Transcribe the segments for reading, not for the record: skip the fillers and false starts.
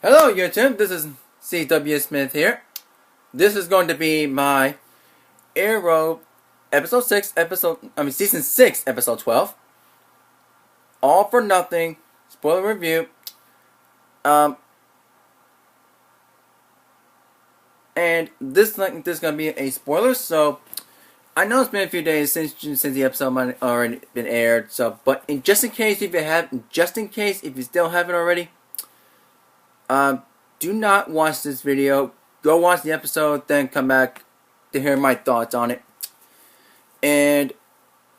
Hello YouTube, this is CW Smith here. This is going to be my Arrow Season 6, Episode 12. All for Nothing, spoiler review. Um, and this is going to be a spoiler, so I know it's been a few days since the episode might have already been aired, so, but just in case if you still haven't already, um, do not watch this video. Go watch the episode, then come back to hear my thoughts on it. And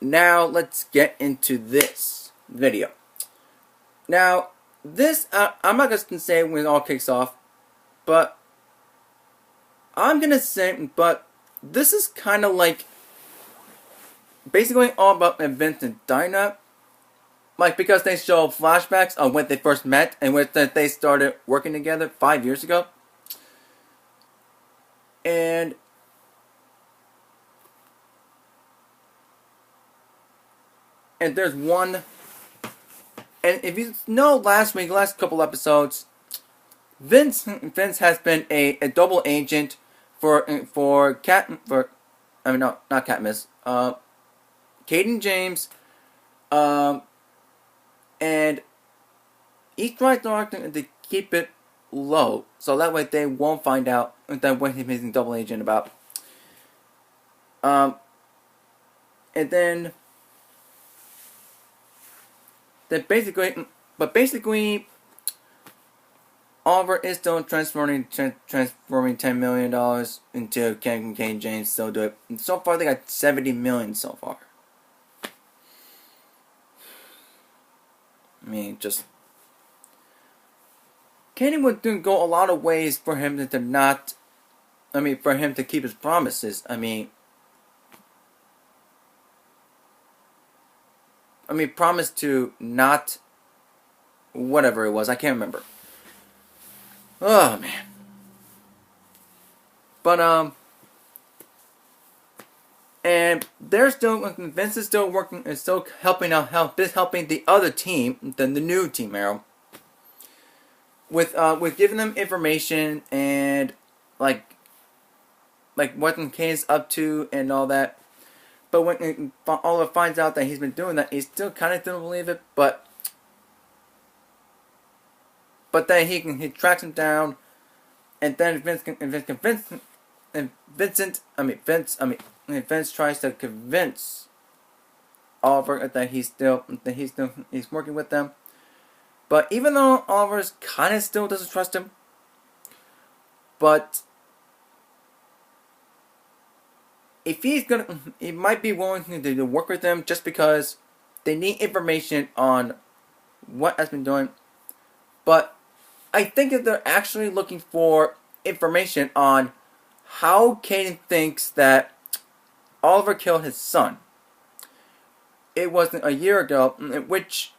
now let's get into this video. Now, I'm not going to say when it all kicks off, but I'm going to say, but this is kind of like basically all about Vince and Dinah. Like, because they show flashbacks on when they first met and when they started working together 5 years ago. And there's one, and if you know last couple episodes, Vince has been a double agent for not Katniss, Caden James, and he's trying to keep it low, so that way they won't find out that what he's a double agent about. And then basically, Oliver is still transforming $10 million into Caden James. Still do it. And so far, they got $70 million so far. I mean, just Caden would go a lot of ways for him to not. I mean, for him to keep his promises. I mean, promise to not whatever it was. I can't remember. Oh man. But and they're still, Vince is still working, is still helping the other team, the new Team Arrow, with giving them information and like what Kane's up to and all that. But when Oliver finds out that he's been doing that, he still kind of doesn't believe it. But then he tracks him down, and then Vince tries to convince Oliver that he's working with them. But even though Oliver kind of still doesn't trust him, but if he might be willing to work with them just because they need information on what has been doing. But I think that they're actually looking for information on how Caden thinks that Oliver killed his son. It wasn't a year ago, which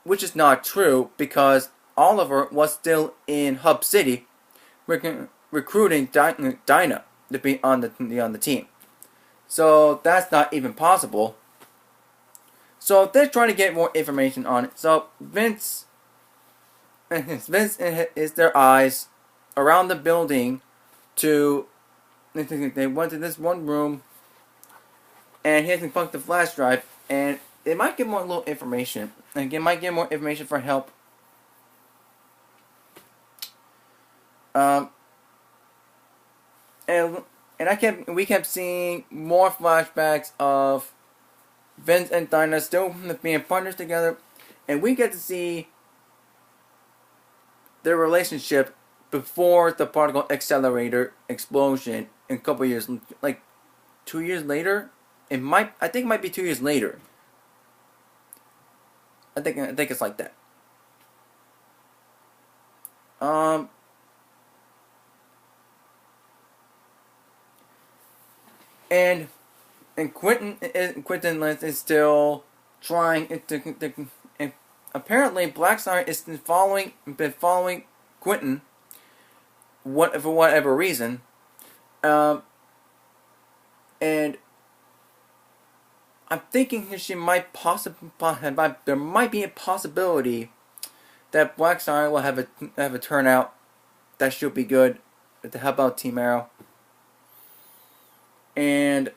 is not true, because Oliver was still in Hub City recruiting Dinah to be on the team. So that's not even possible. So they're trying to get more information on it. So Vince is their eyes around the building they went to this one room, and he hasn't plugged the flash drive, and they might get more little information. And they might get more information for help. And we kept seeing more flashbacks of Vince and Dinah still being partners together, and we get to see their relationship before the particle accelerator explosion in a couple years, like 2 years later. I think it might be 2 years later. I think it's like that. And Quentin Lance is still trying to. And apparently, Blackstar has been following Quentin. For whatever reason, and I'm thinking she might there might be a possibility that Black Siren will have a turnout that should be good to help out Team Arrow. And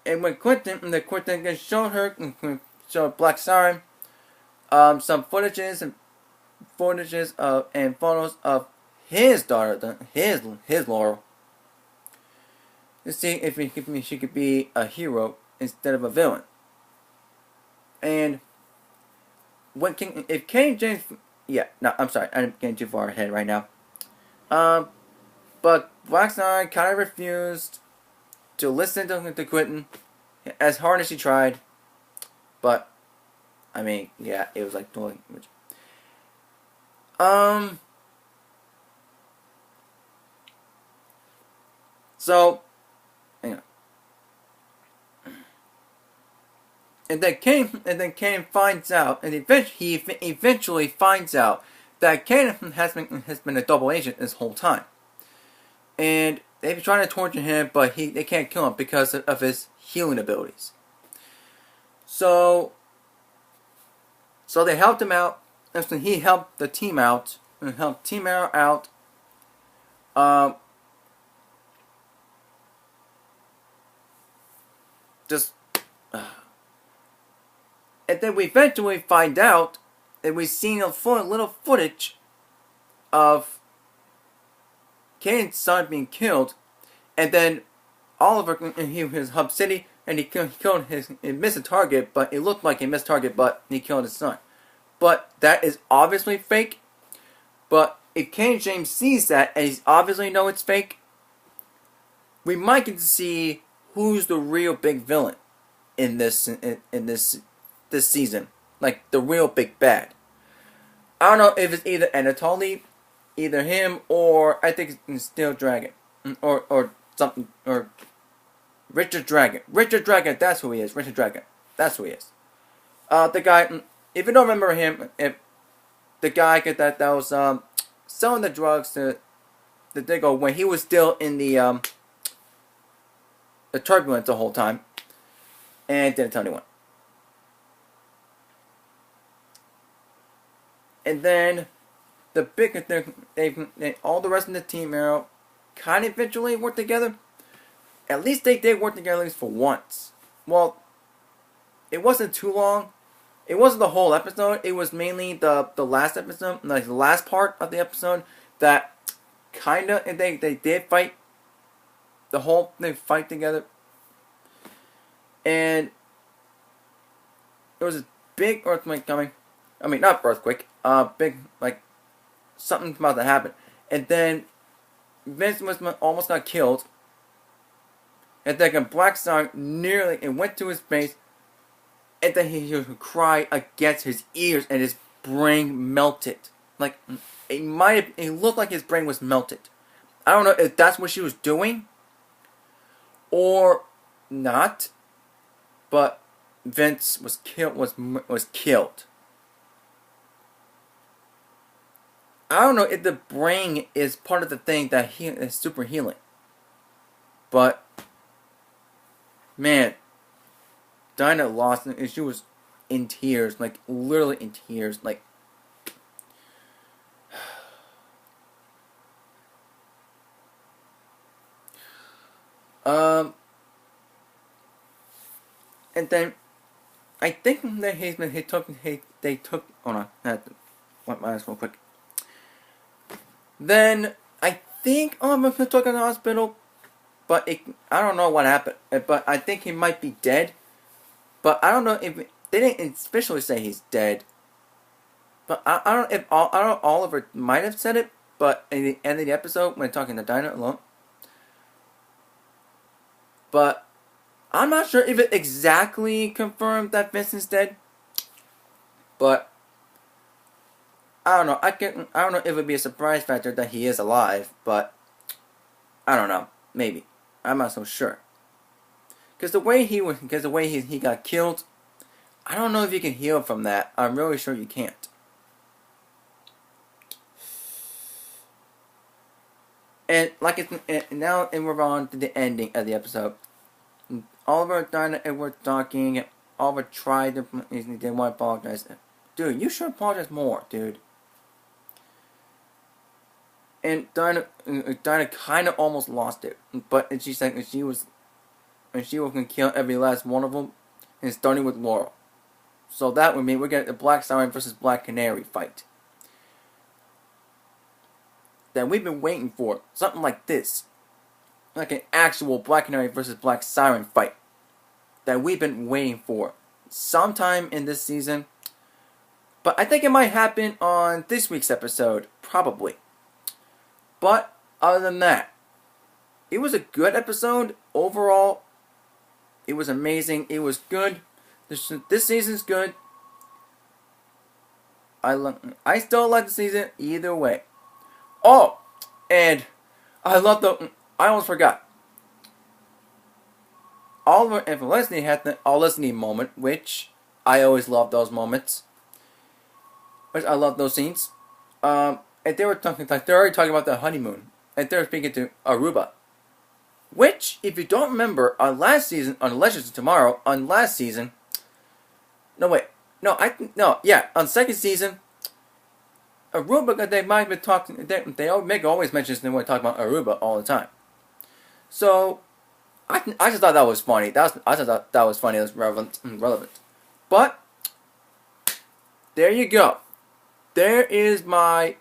when Quentin showed Black Siren some footages and photos of his daughter, his Laurel, to see if she could be a hero instead of a villain. And if Kenny James, yeah, no, I'm sorry, I'm getting too far ahead right now. But Black Siren kind of refused to listen to Quentin as hard as she tried. But I mean, yeah, it was like doing. So, hang on. And then Kane finds out, and he eventually finds out that Kane has been a double agent this whole time. And they've been trying to torture him, but they can't kill him because of his healing abilities. So they helped him out. And so he helped the team out, and helped Team Arrow out. And then we eventually find out that we've seen a little footage of Kane's son being killed, and then Oliver, he was Hub City, and he missed a target, but it looked like he missed target, but he killed his son. But that is obviously fake. But if Kenny James sees that, and he's obviously know it's fake, we might get to see who's the real big villain in this season, like the real big bad. I don't know if it's either Anatoly, either him, or I think it's Steel Dragon, or something, or Richard Dragon. Richard Dragon, that's who he is. Richard Dragon, that's who he is. The guy, if you don't remember him, the guy that was selling the drugs to the Diggle when he was still in the turbulence the whole time, and didn't tell anyone. And then the big they all the rest of the Team Arrow kind of eventually work together. At least they did work together at least for once. Well, it wasn't too long. It wasn't the whole episode. It was mainly the last episode, like the last part of the episode that kinda they did fight. They fight together. And there was a big earthquake coming. I mean, not earthquake. Big, like, something about to happen. And then Vince almost got killed. And then Black Siren nearly went to his face. And then he would cry against his ears, and his brain melted. Like, it looked like his brain was melted. I don't know if that's what she was doing or not, but Vince was killed. I don't know if the brain is part of the thing that is super healing, but man, Dinah lost, and she was in tears, like literally in tears, like. And then I think that they took. Hold on, I had to wipe my eyes real quick. Then I think I'm gonna talk in the hospital, but I don't know what happened. But I think he might be dead. But I don't know if they didn't especially say he's dead. But I don't know if Oliver might have said it. But in the end of the episode, when talking to Dinah alone. But I'm not sure if it exactly confirmed that Vincent's dead. But I don't know. I don't know if it would be a surprise factor that he is alive, but I don't know. Maybe. I'm not so sure. Because the way he got killed, I don't know if you can heal from that. I'm really sure you can't. And now we're on to the ending of the episode. Oliver and Dinah were talking. Oliver tried to, he didn't want to apologize. dude, you should apologize more, dude. And Dinah kind of almost lost it, but she said she was gonna kill every last one of them, and starting with Laurel. So that would mean we're getting the Black Siren versus Black Canary fight that we've been waiting for, something like this, like an actual Black Canary versus Black Siren fight that we've been waiting for sometime in this season. But I think it might happen on this week's episode, probably. But other than that, it was a good episode overall. It was amazing. It was good. This season's good. I still like the season either way. Oh, and I almost forgot. Oliver and Felicity had the Felicity moment, which I always love those moments. Which I love those scenes. And they were talking like they're already talking about the honeymoon, and they're speaking to Aruba. Which, if you don't remember, on last season, on Legends of Tomorrow, on second season, Aruba, they might have been talking, they always mention they want to talk about Aruba all the time. So, I just thought that was funny. I just thought that was funny, it was relevant. But, there you go. There is my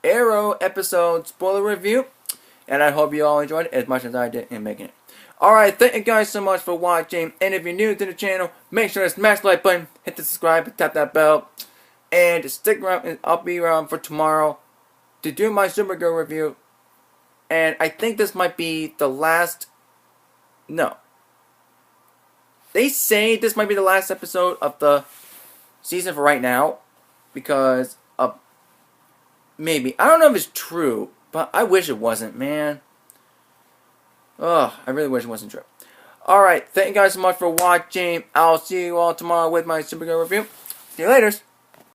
Arrow episode spoiler review. And I hope you all enjoyed it as much as I did in making it. Alright, thank you guys so much for watching. And if you're new to the channel, make sure to smash the like button, hit the subscribe, and tap that bell. And stick around, and I'll be around for tomorrow to do my Supergirl review. And I think this might be the last... No. They say this might be the last episode of the season for right now. Because of... Maybe. I don't know if it's true. But I wish it wasn't, man. Ugh, I really wish it wasn't true. Alright, thank you guys so much for watching. I'll see you all tomorrow with my Supergirl review. See you later.